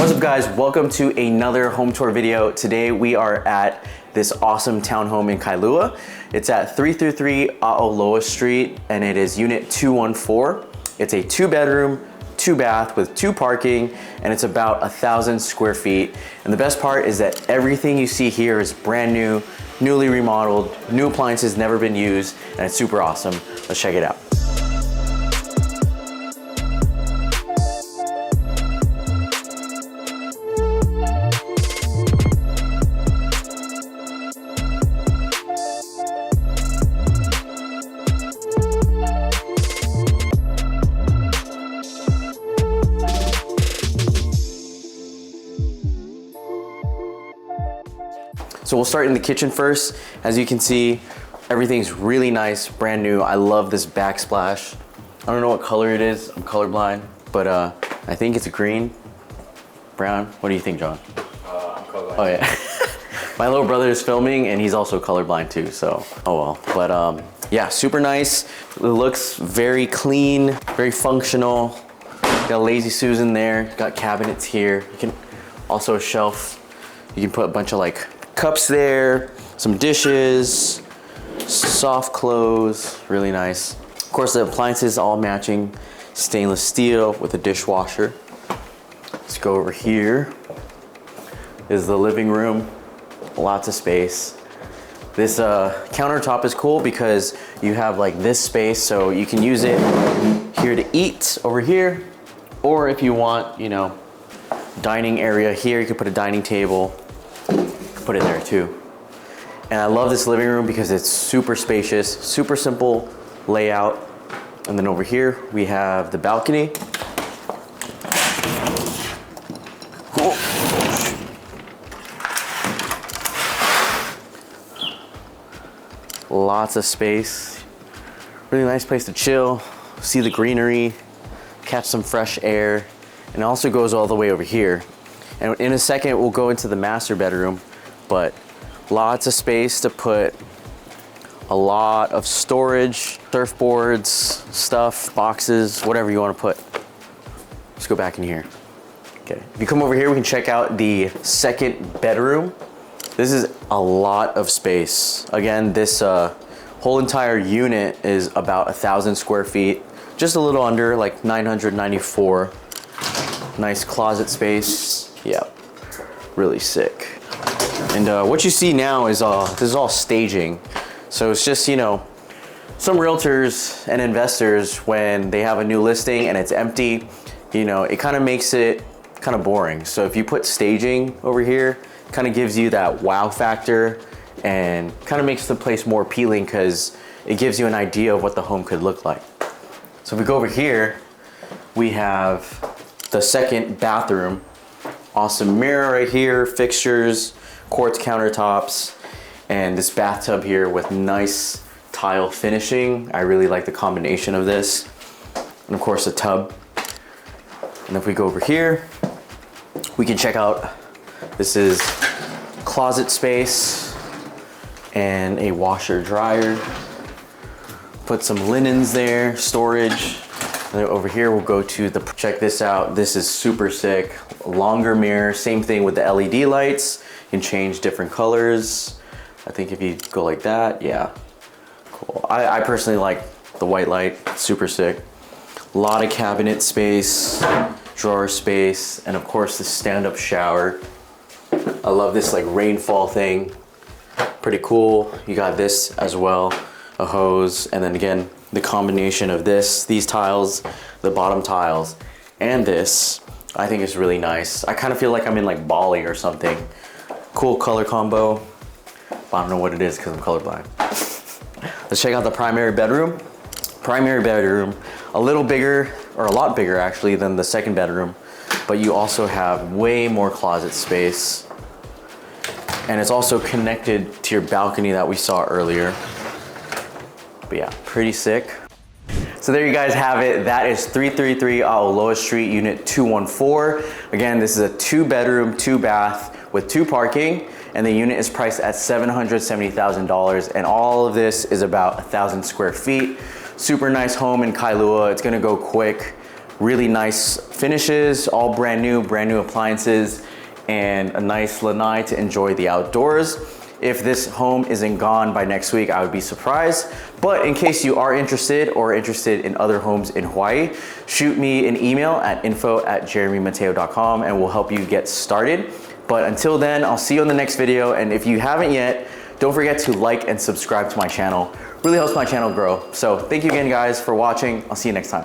What's up guys, welcome to another home tour video. Today we are at this awesome townhome in Kailua. It's at 333 Aoloa Street and it is unit 214. It's a 2-bedroom, 2-bath with 2 parking, and it's about 1,000 square feet. And the best part is that everything you see here is brand new, newly remodeled, new appliances, never been used, and it's super awesome. Let's check it out. So we'll start in the kitchen first. As you can see, everything's really nice, brand new. I love this backsplash. I don't know what color it is, I'm colorblind, but I think it's green, brown. What do you think, John? I'm colorblind. Oh yeah. My little brother is filming and he's also colorblind too, so oh well. But yeah, super nice. It looks very clean, very functional. Got a lazy Susan there, got cabinets here. You can also a shelf. You can put a bunch of like cups there, some dishes, soft clothes, really nice. Of course, the appliances all matching stainless steel with a dishwasher. Let's go over here. This is the living room, lots of space. This countertop is cool because you have like this space, so you can use it here to eat over here, or if you want, you know, dining area here, you can put a dining table. Put it there too. And I love this living room because it's super spacious, super simple layout. And then over here we have the balcony. Cool. Lots of space. Really nice place to chill, see the greenery, catch some fresh air. And it also goes all the way over here. And in a second we'll go into the master bedroom. But lots of space to put a lot of storage, surfboards, stuff, boxes, whatever you want to put. Let's go back in here. Okay, if you come over here, we can check out the second bedroom. This is a lot of space. Again, this whole entire unit is about 1,000 square feet, just a little under, like 994. Nice closet space. Yeah, really sick. And what you see now is this is all staging. So it's just, you know, some realtors and investors, when they have a new listing and it's empty, you know, it kind of makes it kind of boring. So if you put staging over here, it kind of gives you that wow factor and kind of makes the place more appealing because it gives you an idea of what the home could look like. So if we go over here, we have the second bathroom. Awesome mirror right here, fixtures, quartz countertops, and this bathtub here with nice tile finishing. I really like the combination of this. And of course the tub. And if we go over here, we can check out, this is closet space and a washer dryer. Put some linens there, storage. And then over here we'll go to the, check this out. This is super sick. Longer mirror, same thing with the LED lights. You can change different colors. I think if you go like that, yeah, cool. I personally like the white light, super sick. A lot of cabinet space, drawer space, and of course the stand-up shower. I love this like rainfall thing, pretty cool. You got this as well, a hose, and then again, the combination of these tiles, the bottom tiles, and this, I think is really nice. I kind of feel like I'm in like Bali or something. Cool color combo. But I don't know what it is because I'm colorblind. Let's check out the primary bedroom. Primary bedroom, a little bigger, or a lot bigger actually than the second bedroom, but you also have way more closet space. And it's also connected to your balcony that we saw earlier. But yeah, pretty sick. So there you guys have it. That is 333 Aoloa Street, unit 214. Again, this is a 2-bedroom, 2-bath with 2 parking, and the unit is priced at $770,000. And all of this is about 1,000 square feet. Super nice home in Kailua. It's gonna go quick. Really nice finishes, all brand new appliances, and a nice lanai to enjoy the outdoors. If this home isn't gone by next week, I would be surprised. But in case you are interested or interested in other homes in Hawaii, shoot me an email at info@jeremymateo.com and we'll help you get started. But until then, I'll see you on the next video. And if you haven't yet, don't forget to like and subscribe to my channel. Really helps my channel grow. So thank you again guys for watching. I'll see you next time.